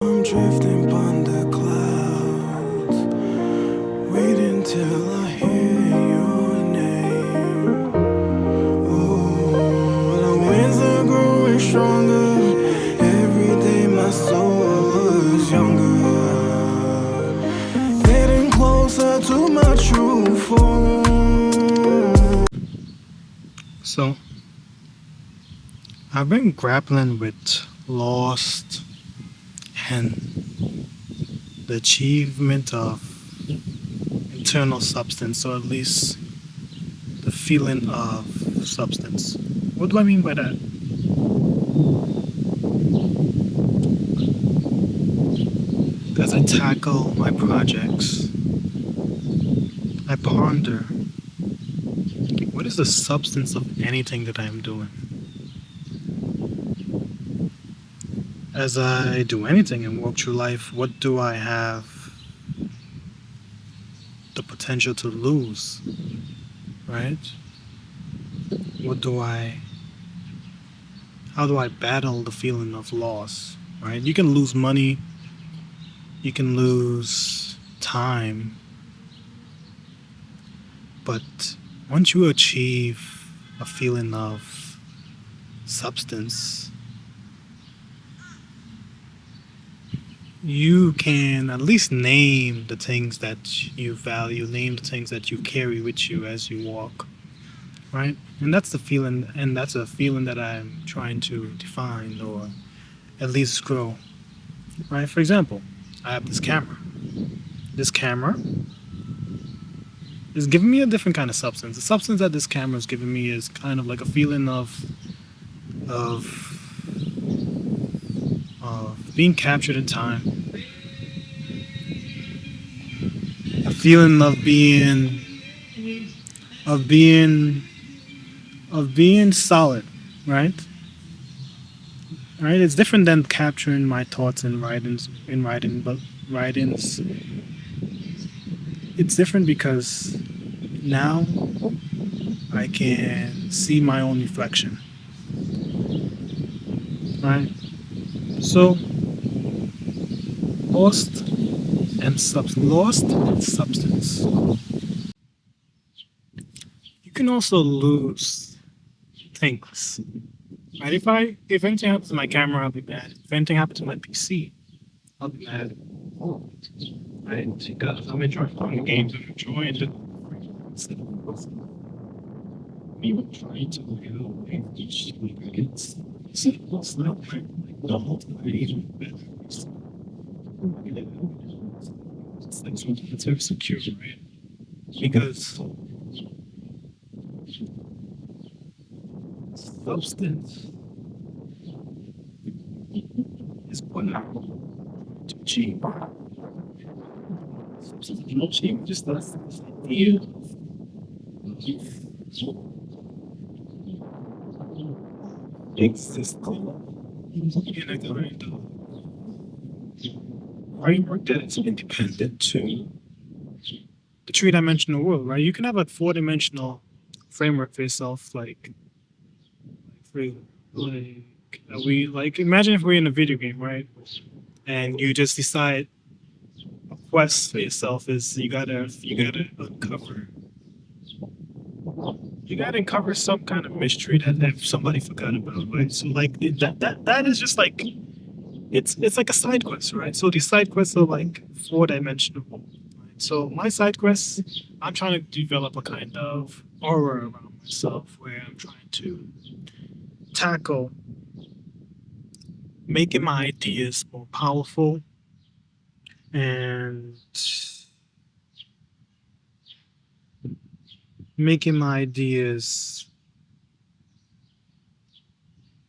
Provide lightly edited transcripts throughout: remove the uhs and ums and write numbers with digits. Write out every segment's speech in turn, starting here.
I'm drifting upon the clouds, waiting till I hear your name. Oh, the winds are growing stronger. Every day my soul is younger, getting closer to my true form. So, I've been grappling with lost and the achievement of internal substance, or at least the feeling of substance. What do I mean by that? As I tackle my projects, I ponder, what is the substance of anything that I'm doing? As I do anything and walk through life, what do I have the potential to lose, right? What do I, how do I battle the feeling of loss, right? You can lose money, you can lose time, but once you achieve a feeling of substance, you can at least name the things that you value, name the things that you carry with you as you walk, right? And that's the feeling, and that's a feeling that I'm trying to define or at least grow, right? For example, I have this camera. This camera is giving me a different kind of substance. The substance that this camera is giving me is kind of like a feeling of being captured in time, a feeling of being of being solid, right? Right. It's different than capturing my thoughts in writing, but writings. It's different because now I can see my own reflection, right? So lost and substance. You can also lose things. Right? If anything happens to my camera, I'll be mad. If anything happens to my PC, I'll be mad. Right? Because I'm enjoying playing games, I'm enjoying the me trying to each it's not like the whole time it's like something that's very secure, right? Because substance is what I'm to achieve. Substance is not achieve, just that's this idea existing in a kind of framework that is independent to the three-dimensional world, right? You can have a four-dimensional framework for yourself, for we like imagine if we're in a video game, right? And you just decide a quest for yourself is you gotta uncover some kind of mystery that somebody forgot about, right? So like that is just like it's like a side quest, right? So these side quests are like four-dimensional. Right? So my side quests, I'm trying to develop a kind of aura around myself where I'm trying to tackle making my ideas more powerful and making my ideas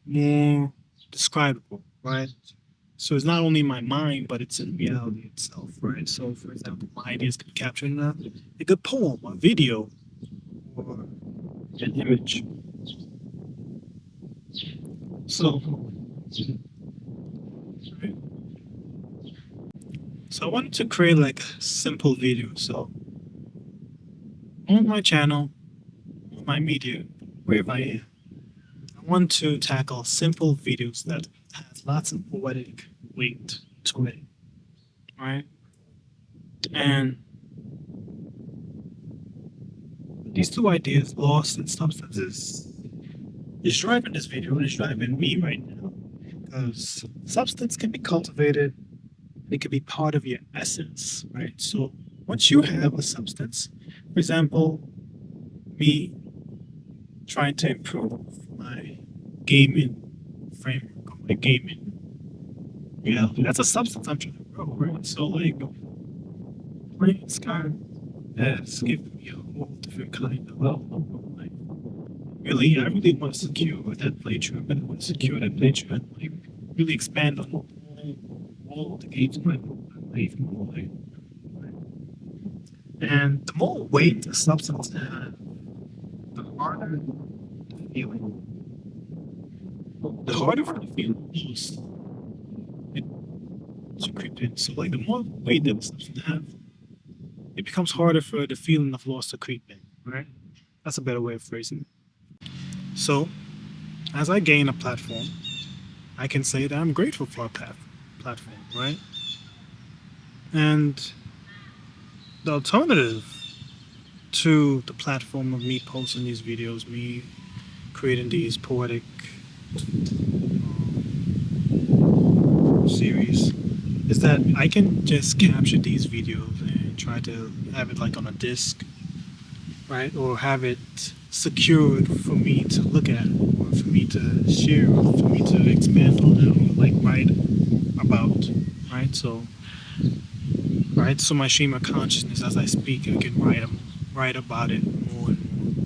more describable, right? So it's not only in my mind, but it's in reality itself, right? So, for example, my ideas can be captured in a good poem, a video, or an image. So, right? So I wanted to create like a simple video. So on my channel, on my media, wherever I am, I want to tackle simple videos that has lots of poetic weight, to it, right? And these two ideas, loss and substances, is driving this video and it's driving me right now. Because substance can be cultivated, it can be part of your essence, right? So once you have a substance, for example, me trying to improve my gaming framework, or my gaming reality, that's a substance I'm trying to grow, right? So like playing Skyrim has given me a whole different kind of like really, I really want to secure that playthrough. I want to secure that playthrough and like really expand on all the games I play even more. And the more weight the substance has, the harder the feeling. The harder for the feeling is to creep in. So like the more weight that the substance has, it becomes harder for the feeling of loss to creep in. Right? That's a better way of phrasing it. So as I gain a platform, I can say that I'm grateful for a platform, right? And the alternative to the platform of me posting these videos, me creating these poetic series, is that I can just capture these videos and try to have it like on a disc, right? Or have it secured for me to look at, or for me to share, or for me to expand on, or like write about, right? So my stream of consciousness as I speak, I can write about it more and more.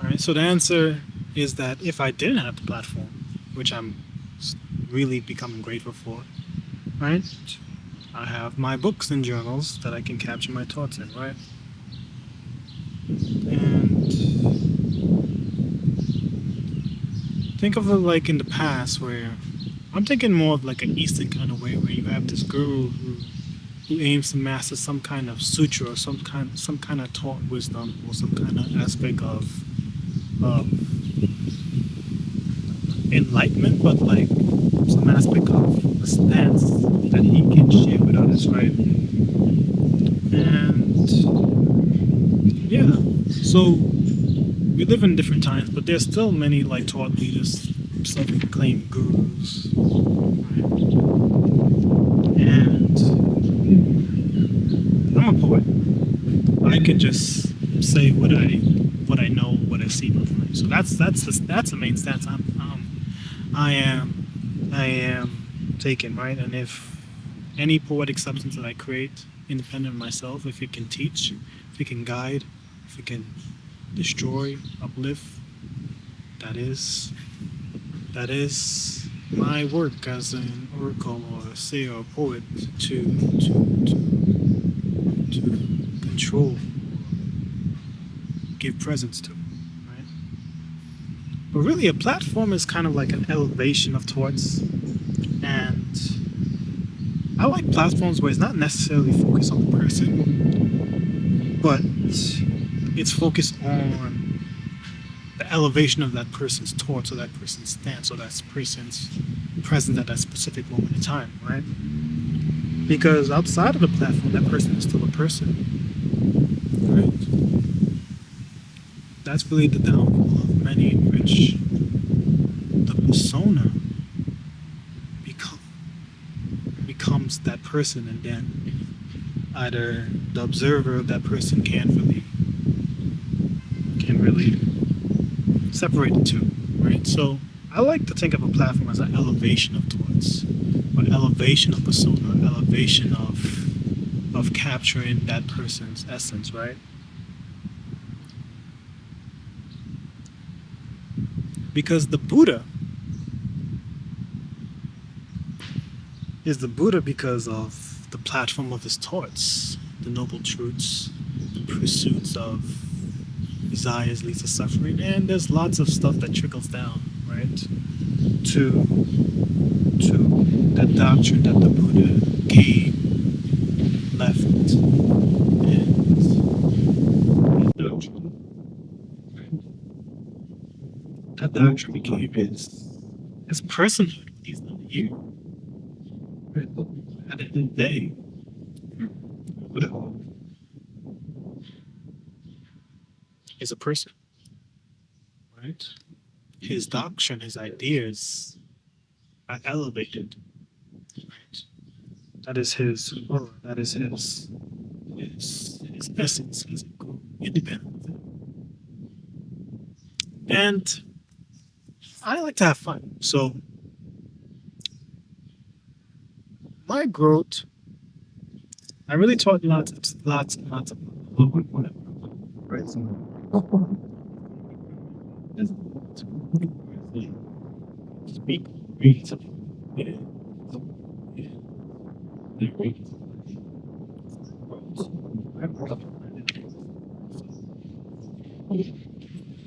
All right. So the answer is that if I didn't have the platform, which I'm really becoming grateful for, right? I have my books and journals that I can capture my thoughts in, right? And think of it like in the past where I'm thinking more of like an Eastern kind of way where you have this guru who aims to master some kind of sutra or some kind of taught wisdom or some kind of aspect of enlightenment, but like some aspect of a stance that he can share with others, right? And yeah, so we live in different times, but there's still many like taught leaders, self-proclaimed gurus, right? And I'm a poet. I can just say what I know, what I see. So that's the main stance I am taking, right? And if any poetic substance that I create, independent of myself, if it can teach, if it can guide, if it can destroy, uplift, that is my work as an oracle or a seer or poet to control, give presence to, right? But really, a platform is kind of like an elevation of thoughts, and I like platforms where it's not necessarily focused on the person, but it's focused on the elevation of that person's thoughts or that person's stance or that person's presence at that specific moment in time, right? Because outside of the platform, that person is still a person, right? That's really the downfall of many in which the persona becomes that person, and then either the observer of that person can really separate the two, right? So I like to think of a platform as an elevation of thoughts, or elevation of persona, elevation of capturing that person's essence, right? Because the Buddha is the Buddha because of the platform of his thoughts, the noble truths, the pursuits of desires leads to suffering, and there's lots of stuff that trickles down, right, to the doctrine that the Buddha came, left, and that doctrine became his his personhood when he's not here. Right? At the end of the day, he's a person, right? His doctrine, his ideas are elevated. Right? That is his aura. That is his essence as a group, independent of it. And I like to have fun. So my growth, I really taught lots and lots of whatever. Right. So, speak, read something. Yeah.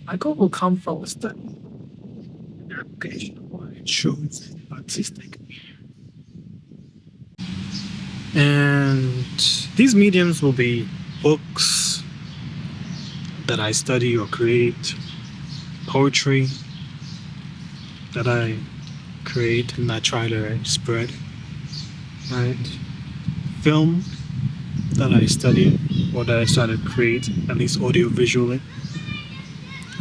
My goal will come from the study and the application of what it shows artistic medium. And these mediums will be books that I study or create, poetry that I create and I try to spread, right? Film that I study or that I try to create, at least audio visually,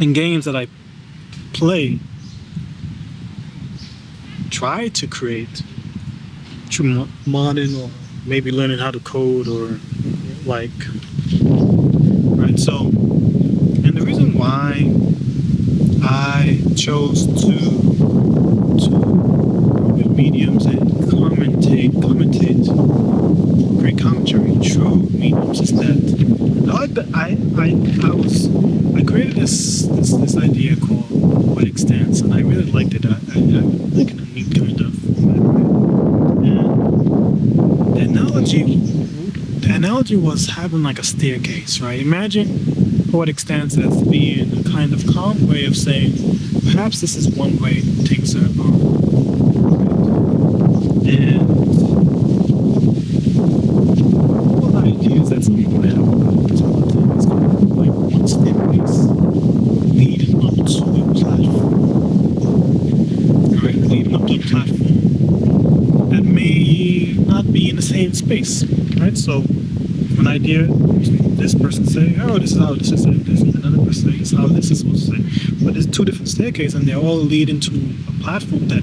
and games that I play, try to create through modding or maybe learning how to code or like, right? So, and the reason why I chose to with mediums and commentate, create commentary through mediums is that I created this idea called poetic stance, and I really liked it. I like in a neat kind of format. And the analogy was having like a staircase, right? Imagine poetic stance as being a kind of calm way of saying, perhaps this is one way things are going. And all the ideas that some people have is kind of like one staircase leading up to a platform. Right, leading up to a platform that may not be in the same space. Right? So an idea, this person saying, oh, this is how this is said, this, and another person saying, this is how this is supposed to say. But there's two different staircases, and they all lead into a platform that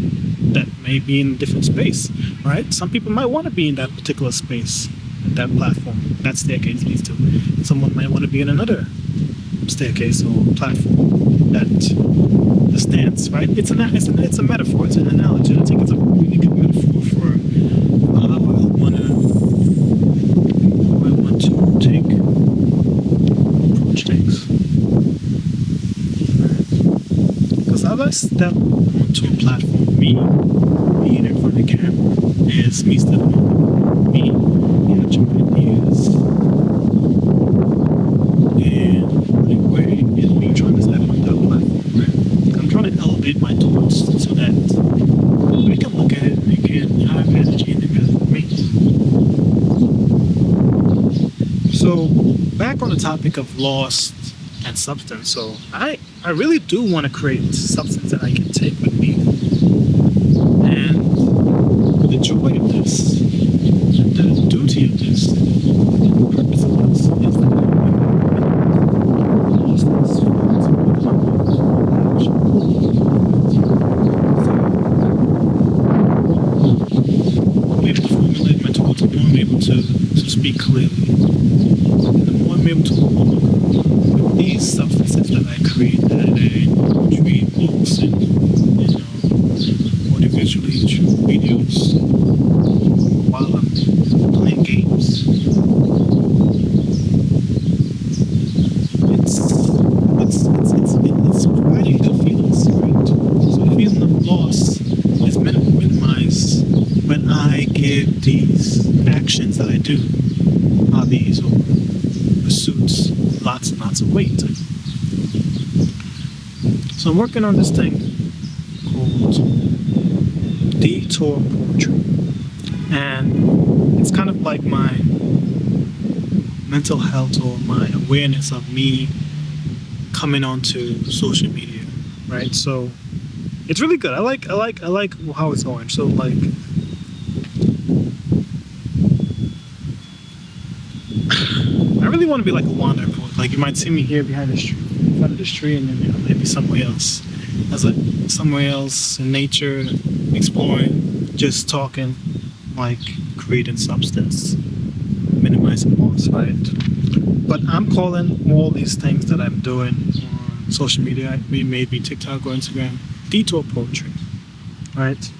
may be in a different space, right? Some people might want to be in that particular space, that platform, that staircase leads to. Someone might want to be in another staircase or platform that the stance, right? It's a metaphor, it's an analogy. I think it's a really good metaphor for how I want to take approach things. Because as I step onto a platform, me being in front of the camera is me stepping on me catching ideas and like way is me trying to step on that platform. Right? I'm trying to elevate my thoughts so that we can look at it and we can have energy in together with me. So back on the topic of lost and substance. So I really do want to create substance that I can take with me. And the joy of this, the duty of this, the purpose of this is that I'm able to formulate my thoughts, the more I'm able to speak clearly. And the more I'm able to walk these substances that I create, that poetry, books, and audiovisually through videos while I'm playing games. It's providing good feelings, right? So the feeling of loss is minimized when I give these actions that I do, hobbies or pursuits, lots and lots of weight. So I'm working on this thing called Detour Poetry. And it's kind of like my mental health or my awareness of me coming onto social media, right? So It's really good. I like how it's going. So like, I really want to be like a wanderer. Like you might see me here behind the tree, in front of this tree, and then maybe somewhere else, as like somewhere else in nature, exploring, just talking, like creating substance, minimizing loss, right? But I'm calling all these things that I'm doing on social media, maybe TikTok or Instagram, detour poetry, right?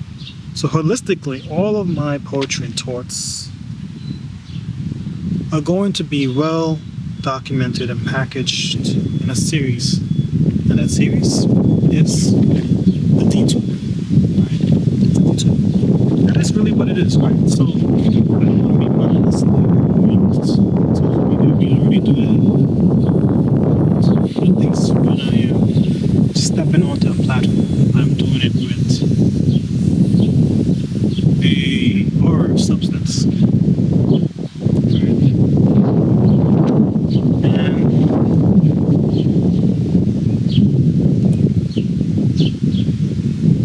So holistically, all of my poetry and thoughts are going to be well documented and packaged in a series, and that series is the detour, right? It's a detour. That is really what it is, right? So I don't want to be mindless. Social media, we already do that. At least when I am stepping onto a platform, I'm doing it with a horror substance.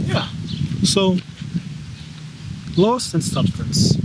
Yeah. So, lost in substance.